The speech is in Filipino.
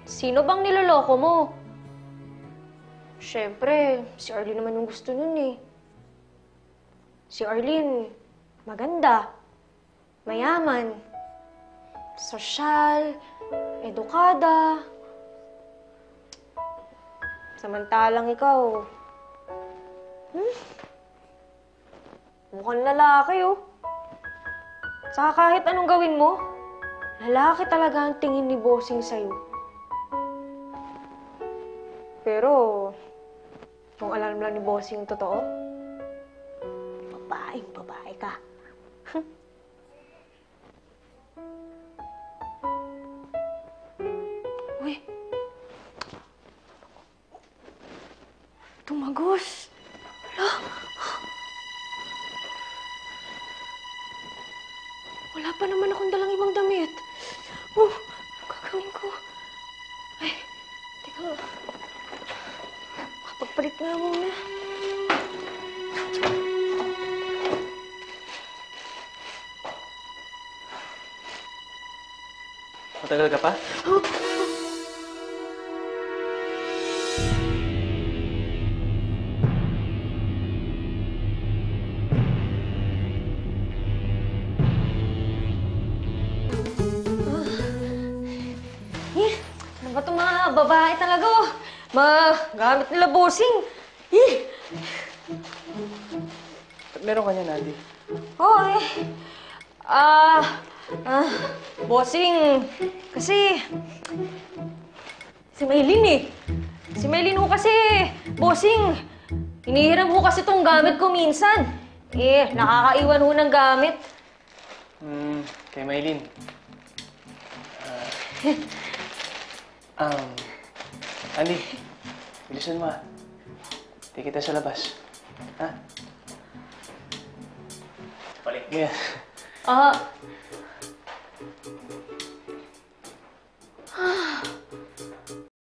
Sino bang niloloko mo? Siyempre, si Arlene naman yung gusto nun eh. Si Arlene, maganda, mayaman, sosyal, edukada. Samantalang ikaw, mukhang lalaki oh. Saka kahit anong gawin mo, lalaki talaga ang tingin ni Bossing sa'yo. Pero, kung alam lang ni Bossing yung totoo, babaeng babae ka. Uy! Tumagos! Wala! Wala pa naman akong dalang ibang damit. Ano gagawin ko? Ay, teka. Kapagpalit na muna. Matagal ka pa? Ano ba itong mga babae talaga oh? Magamit nila Bossing. Ba't meron ka niya, Nandi? Oo eh. Bossing. Kasi, si Maylin eh. Si Maylin ho kasi, Bossing. Hinihiram ho kasi itong gamit ko minsan. Eh, nakakaiwan ho ng gamit. Kay Maylin. Andy, bilisan mo ah. Hindi kita sa labas. Ha? Balik mo yan.